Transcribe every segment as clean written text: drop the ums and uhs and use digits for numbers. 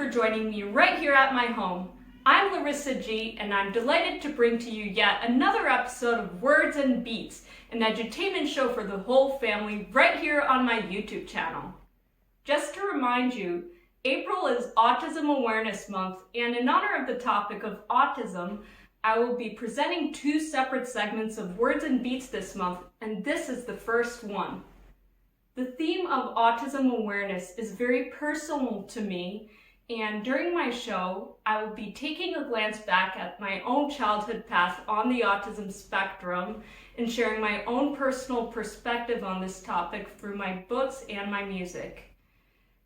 for joining me right here at my home. I'm Larissa G, and I'm delighted to bring to you yet another episode of Words and Beats, an edutainment show for the whole family right here on my YouTube channel. Just to remind you, April is Autism Awareness Month, and in honor of the topic of autism, I will be presenting two separate segments of Words and Beats this month, and this is the first one. The theme of autism awareness is very personal to me, and during my show, I will be taking a glance back at my own childhood path on the autism spectrum and sharing my own personal perspective on this topic through my books and my music.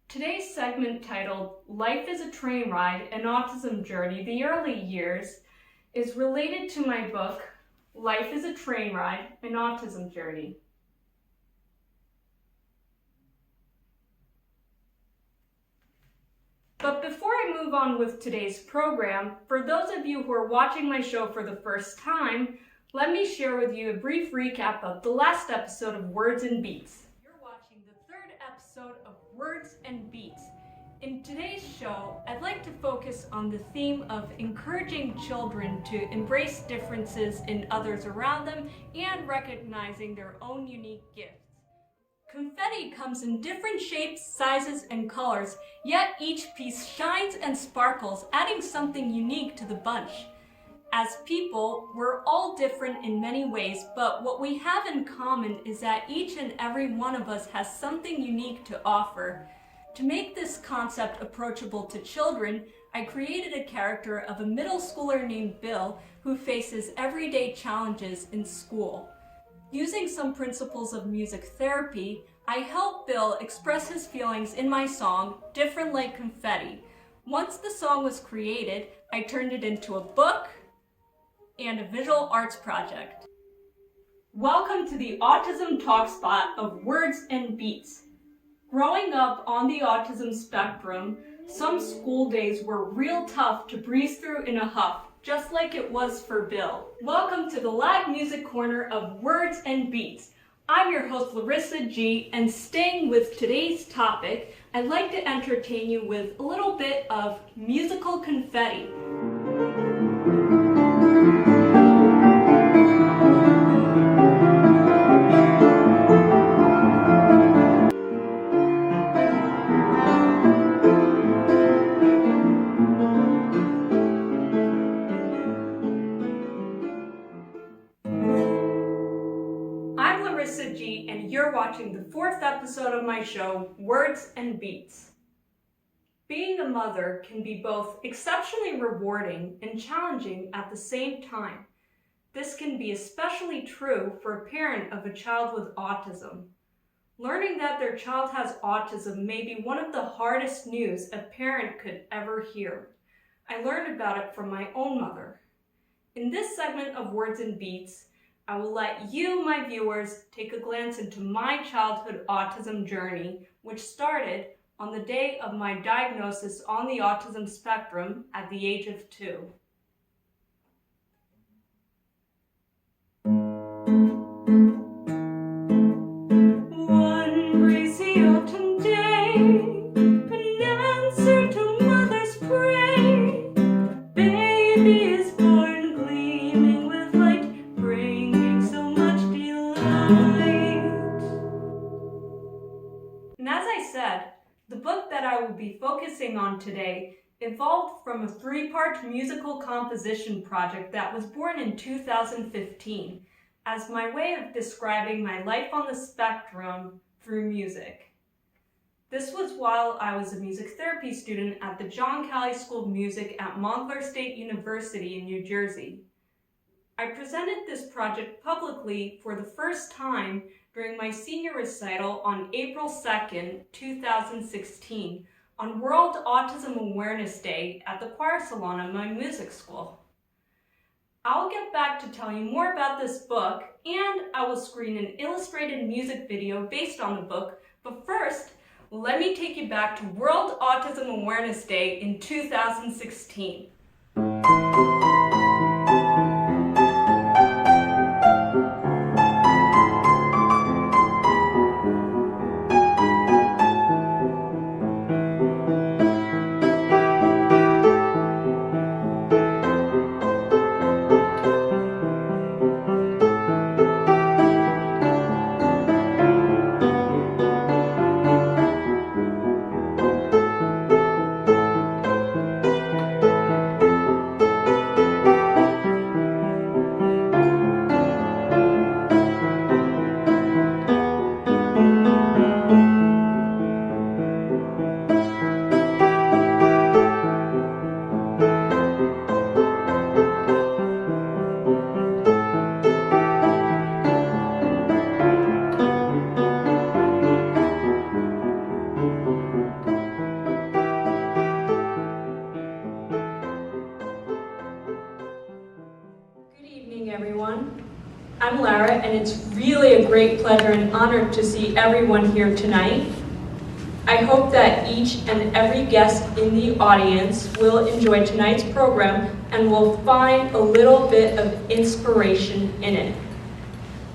Today's segment, titled Life is a Train Ride, An Autism Journey, The Early Years, is related to my book, Life is a Train Ride, An Autism Journey. But before I move on with today's program, for those of you who are watching my show for the first time, let me share with you a brief recap of the last episode of Words and Beats. You're watching the third episode of Words and Beats. In today's show, I'd like to focus on the theme of encouraging children to embrace differences in others around them and recognizing their own unique gifts. Confetti comes in different shapes, sizes, and colors, yet each piece shines and sparkles, adding something unique to the bunch. As people, we're all different in many ways, but what we have in common is that each and every one of us has something unique to offer. To make this concept approachable to children, I created a character of a middle schooler named Bill who faces everyday challenges in school. Using some principles of music therapy, I helped Bill express his feelings in my song, Different Like Confetti. Once the song was created, I turned it into a book and a visual arts project. Welcome to the Autism Talk Spot of Words and Beats. Growing up on the autism spectrum, some school days were real tough to breeze through in a huff, just like it was for Bill. Welcome to the live music corner of Words and Beats. I'm your host Larissa G, and staying with today's topic, I'd like to entertain you with a little bit of musical confetti. And you're watching the fourth episode of my show, Words and Beats. Being a mother can be both exceptionally rewarding and challenging at the same time. This can be especially true for a parent of a child with autism. Learning that their child has autism may be one of the hardest news a parent could ever hear. I learned about it from my own mother. In this segment of Words and Beats, I will let you, my viewers, take a glance into my childhood autism journey, which started on the day of my diagnosis on the autism spectrum at the age of 2. One breezy autumn day, an answer to mother's prayer, baby is born gleaming with light, bringing so much delight. And as I said, the book that I will be focusing on today evolved from a 3-part musical composition project that was born in 2015 as my way of describing my life on the spectrum through music. This was while I was a music therapy student at the John Calley School of Music at Montclair State University in New Jersey. I presented this project publicly for the first time during my senior recital on April 2nd, 2016, on World Autism Awareness Day at the choir salon of my music school. I'll get back to tell you more about this book, and I will screen an illustrated music video based on the book, but first, let me take you back to World Autism Awareness Day in 2016. great pleasure and honor to see everyone here tonight. I hope that each and every guest in the audience will enjoy tonight's program and will find a little bit of inspiration in it.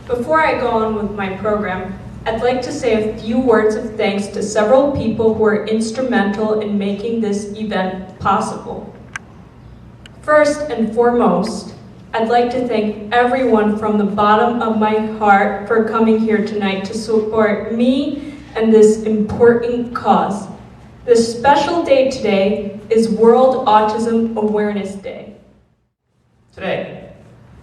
Before I go on with my program, I'd like to say a few words of thanks to several people who are instrumental in making this event possible. First and foremost, I'd like to thank everyone from the bottom of my heart for coming here tonight to support me and this important cause. This special day today is World Autism Awareness Day. Today,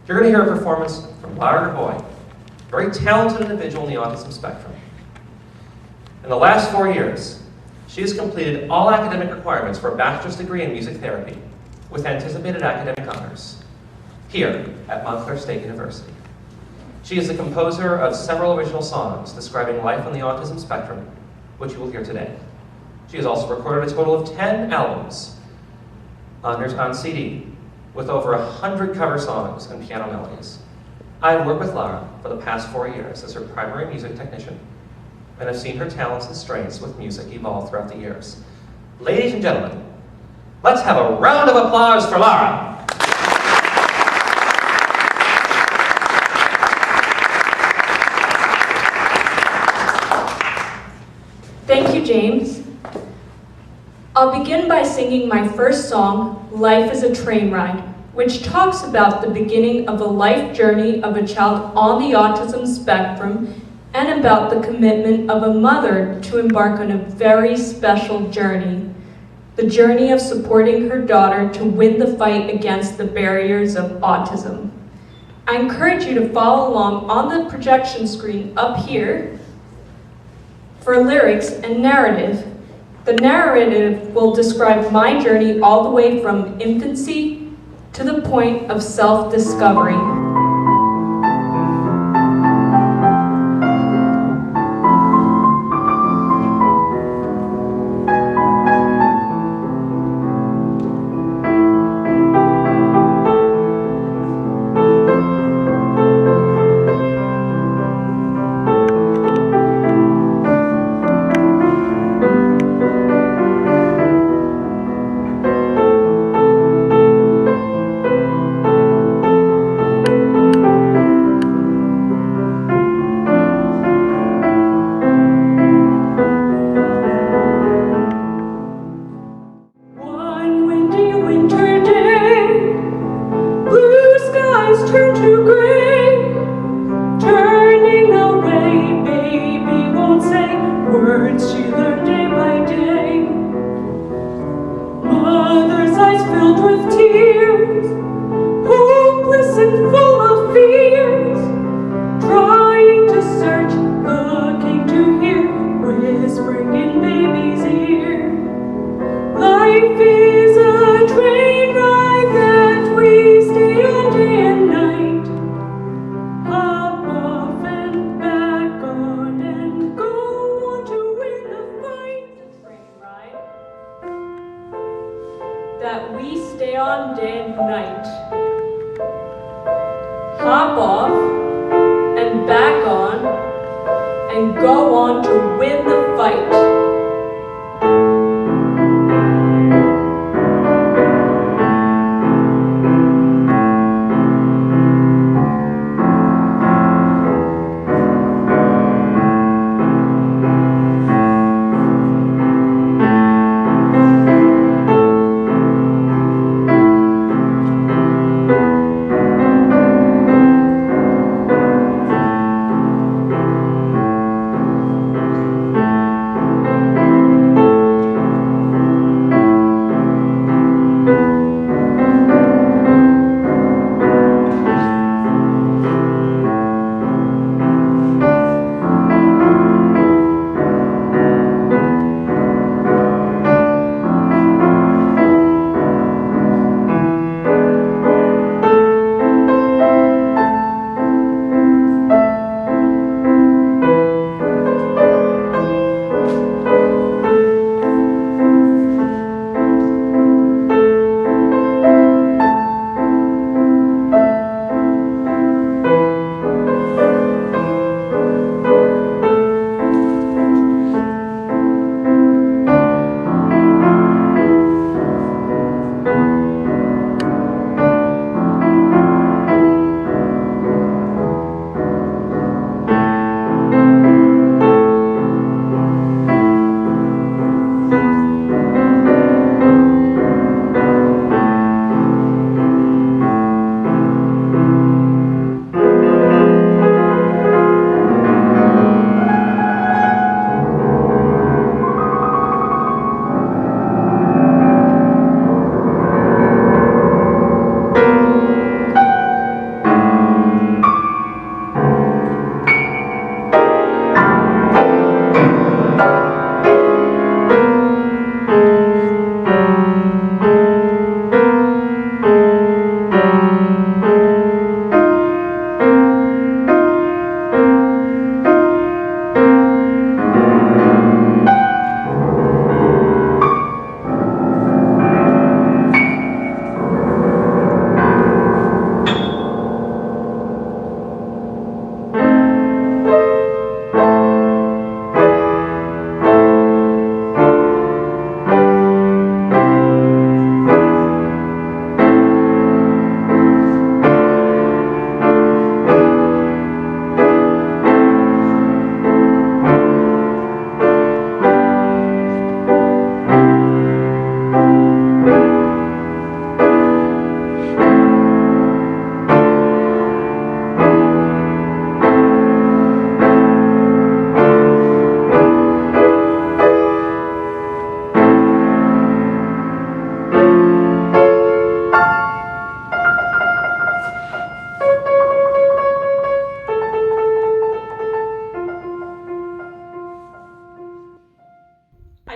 you're going to hear a performance from Larissa Grabois, a very talented individual in the autism spectrum. In the last 4 years, she has completed all academic requirements for a bachelor's degree in music therapy with anticipated academic honors here at Montclair State University. She is the composer of several original songs describing life on the autism spectrum, which you will hear today. She has also recorded a total of 10 albums on CD, with over 100 cover songs and piano melodies. I have worked with Lara for the past 4 years as her primary music technician, and have seen her talents and strengths with music evolve throughout the years. Ladies and gentlemen, let's have a round of applause for Lara. Thank you, James. I'll begin by singing my first song, Life is a Train Ride, which talks about the beginning of a life journey of a child on the autism spectrum and about the commitment of a mother to embark on a very special journey, the journey of supporting her daughter to win the fight against the barriers of autism. I encourage you to follow along on the projection screen up here for lyrics and narrative. The narrative will describe my journey all the way from infancy to the point of self-discovery. That we stay on day and night. Hop off and back on and go on to win the fight.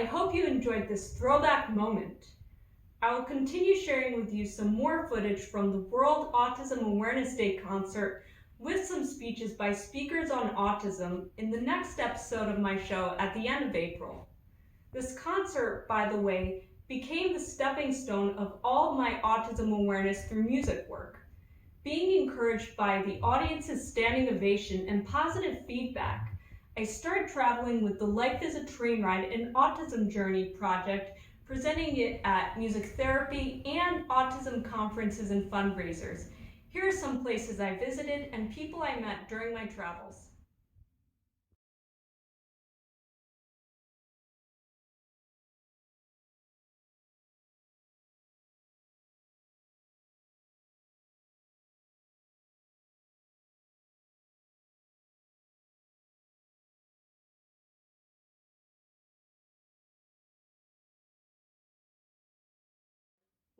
I hope you enjoyed this throwback moment. I will continue sharing with you some more footage from the World Autism Awareness Day concert with some speeches by speakers on autism in the next episode of my show at the end of April. This concert, by the way, became the stepping stone of all of my autism awareness through music work. Being encouraged by the audience's standing ovation and positive feedback, I started traveling with the Life is a Train Ride and Autism Journey project, presenting it at music therapy and autism conferences and fundraisers. Here are some places I visited and people I met during my travels.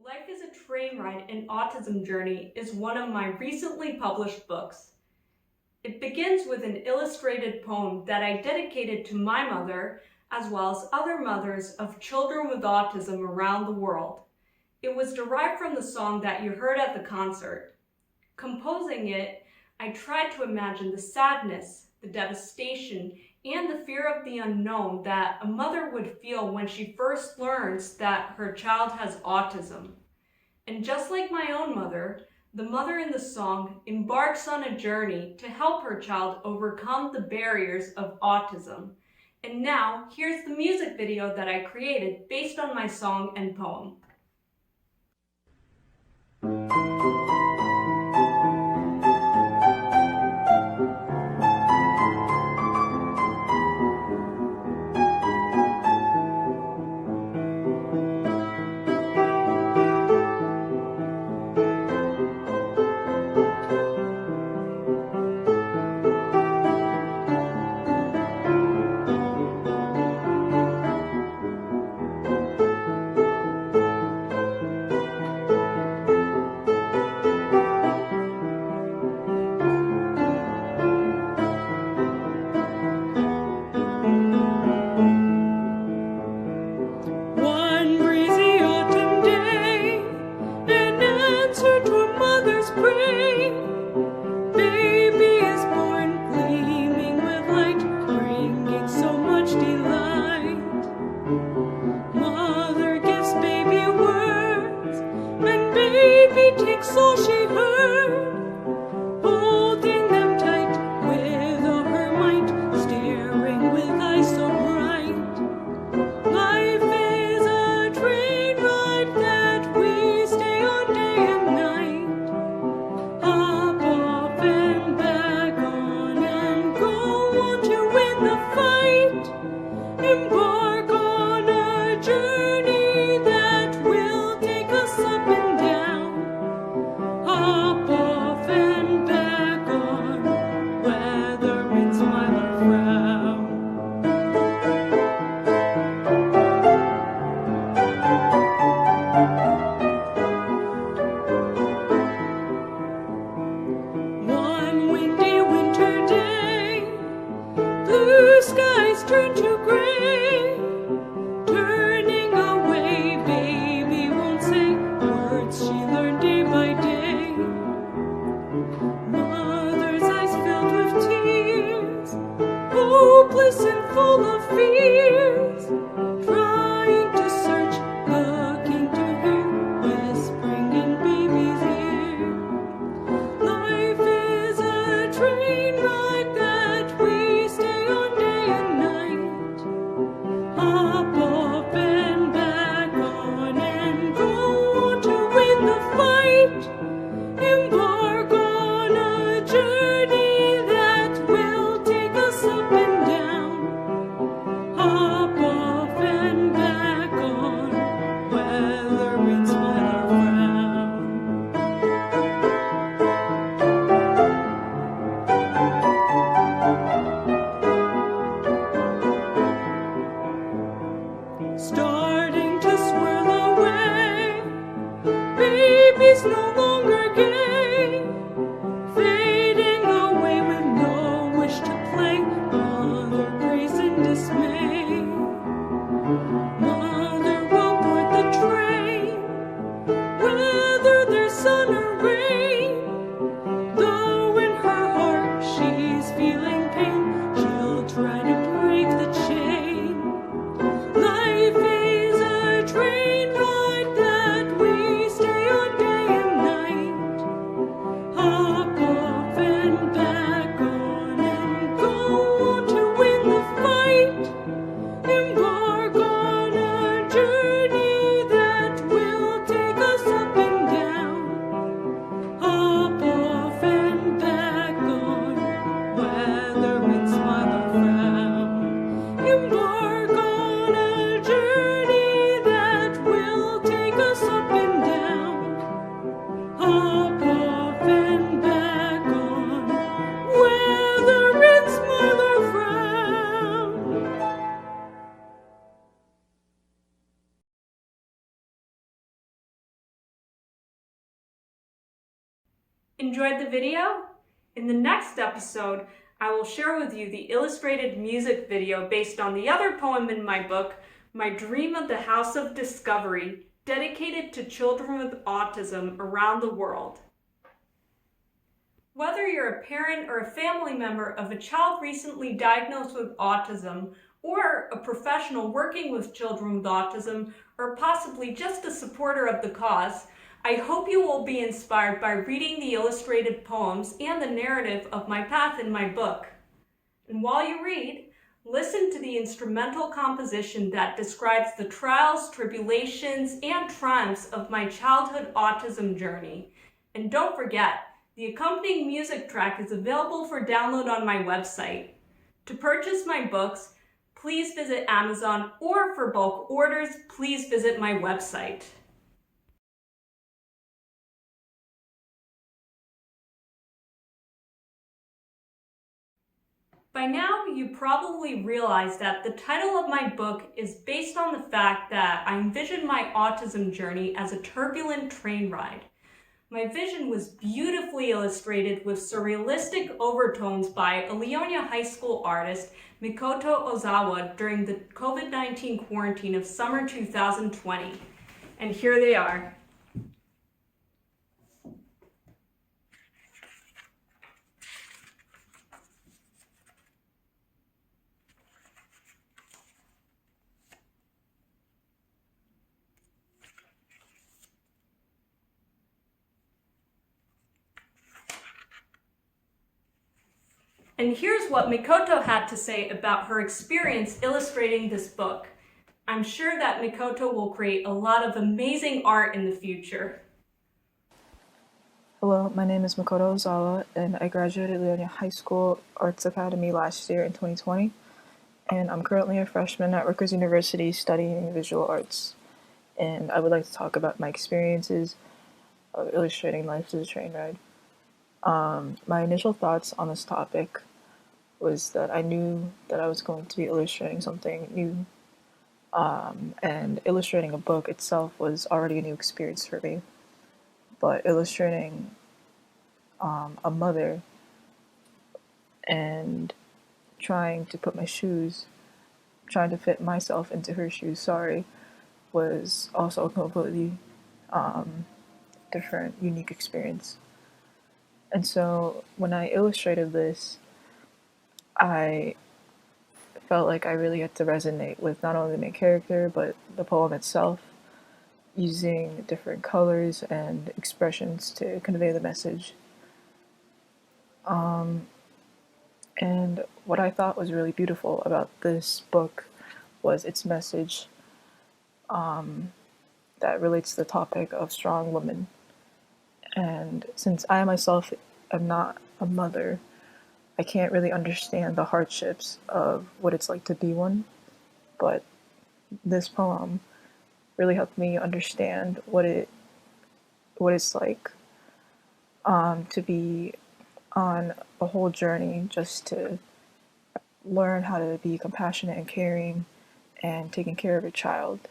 Life is a Train Ride, an Autism Journey is one of my recently published books. It begins with an illustrated poem that I dedicated to my mother, as well as other mothers of children with autism around the world. It was derived from the song that you heard at the concert. Composing it, I tried to imagine the sadness, the devastation, and the fear of the unknown that a mother would feel when she first learns that her child has autism. And just like my own mother, the mother in the song embarks on a journey to help her child overcome the barriers of autism. And now, here's the music video that I created based on my song and poem. Mother prays in dismay. Enjoyed the video? In the next episode, I will share with you the illustrated music video based on the other poem in my book, My Dream of the House of Discovery, dedicated to children with autism around the world. Whether you're a parent or a family member of a child recently diagnosed with autism, or a professional working with children with autism, or possibly just a supporter of the cause, I hope you will be inspired by reading the illustrated poems and the narrative of my path in my book. And while you read, listen to the instrumental composition that describes the trials, tribulations, and triumphs of my childhood autism journey. And don't forget, the accompanying music track is available for download on my website. To purchase my books, please visit Amazon, or for bulk orders, please visit my website. By now, you probably realize that the title of my book is based on the fact that I envisioned my autism journey as a turbulent train ride. My vision was beautifully illustrated with surrealistic overtones by Ionia High School artist Mikoto Ozawa during the COVID-19 quarantine of summer 2020. And here they are. And here's what Mikoto had to say about her experience illustrating this book. I'm sure that Mikoto will create a lot of amazing art in the future. Hello, my name is Mikoto Ozawa, and I graduated Ionia High School Arts Academy last year in 2020, and I'm currently a freshman at Rutgers University studying visual arts. And I would like to talk about my experiences of illustrating life as a train ride. My initial thoughts on this topic was that I knew that I was going to be illustrating something new, and illustrating a book itself was already a new experience for me. But illustrating a mother and trying to fit myself into her shoes, was also a completely different, unique experience. And so when I illustrated this, I felt like I really had to resonate with not only the main character, but the poem itself, using different colors and expressions to convey the message. And what I thought was really beautiful about this book was its message that relates to the topic of strong women. And since I myself am not a mother, I can't really understand the hardships of what it's like to be one, but this poem really helped me understand what it's like to be on a whole journey just to learn how to be compassionate and caring and taking care of a child,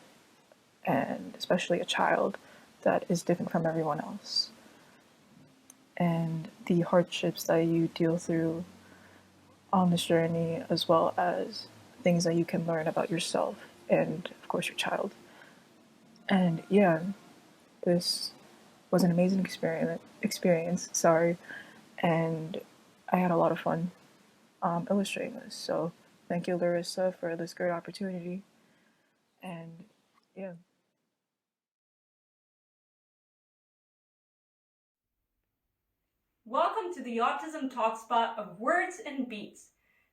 and especially a child that is different from everyone else, and the hardships that you deal through on this journey, as well as things that you can learn about yourself and, of course, your child. And yeah, this was an amazing experience, and I had a lot of fun illustrating this. So thank you, Larissa, for this great opportunity. And yeah. Welcome to the Autism Talk Spot of Words and Beats.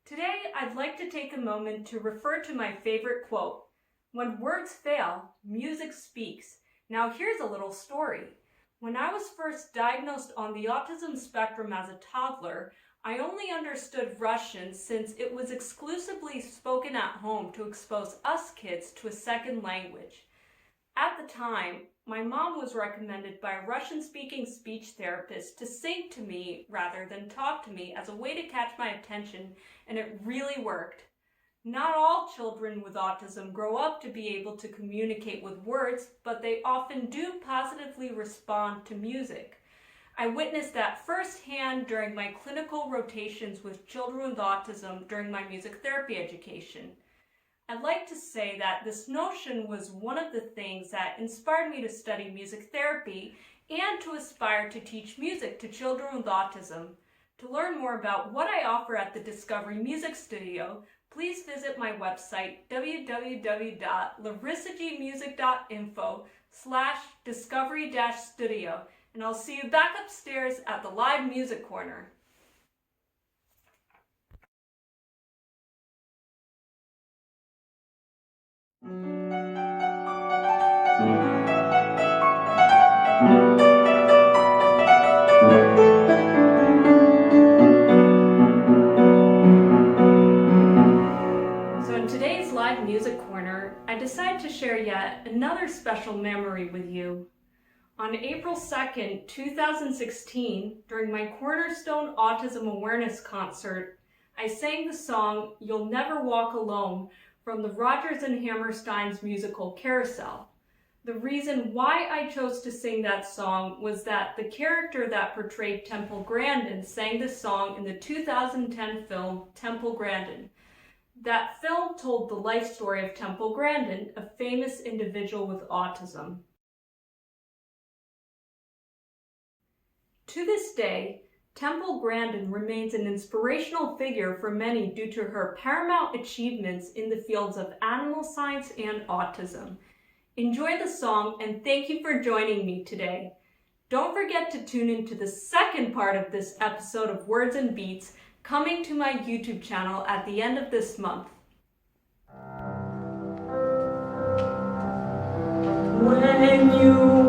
Today, I'd like to take a moment to refer to my favorite quote, "When words fail, music speaks." Now here's a little story. When I was first diagnosed on the autism spectrum as a toddler, I only understood Russian since it was exclusively spoken at home to expose us kids to a second language. At the time, my mom was recommended by a Russian-speaking speech therapist to sing to me rather than talk to me as a way to catch my attention, and it really worked. Not all children with autism grow up to be able to communicate with words, but they often do positively respond to music. I witnessed that firsthand during my clinical rotations with children with autism during my music therapy education. I'd like to say that this notion was one of the things that inspired me to study music therapy and to aspire to teach music to children with autism. To learn more about what I offer at the Discovery Music Studio, please visit my website www.larissagmusic.info/discovery-studio, and I'll see you back upstairs at the live music corner. So in today's live music corner, I decided to share yet another special memory with you. On April 2nd, 2016, during my Cornerstone Autism Awareness Concert, I sang the song "You'll Never Walk Alone" from the Rodgers and Hammerstein's musical Carousel. The reason why I chose to sing that song was that the character that portrayed Temple Grandin sang the song in the 2010 film Temple Grandin. That film told the life story of Temple Grandin, a famous individual with autism. To this day, Temple Grandin remains an inspirational figure for many due to her paramount achievements in the fields of animal science and autism. Enjoy the song, and thank you for joining me today. Don't forget to tune into the second part of this episode of Words and Beats, coming to my YouTube channel at the end of this month. When you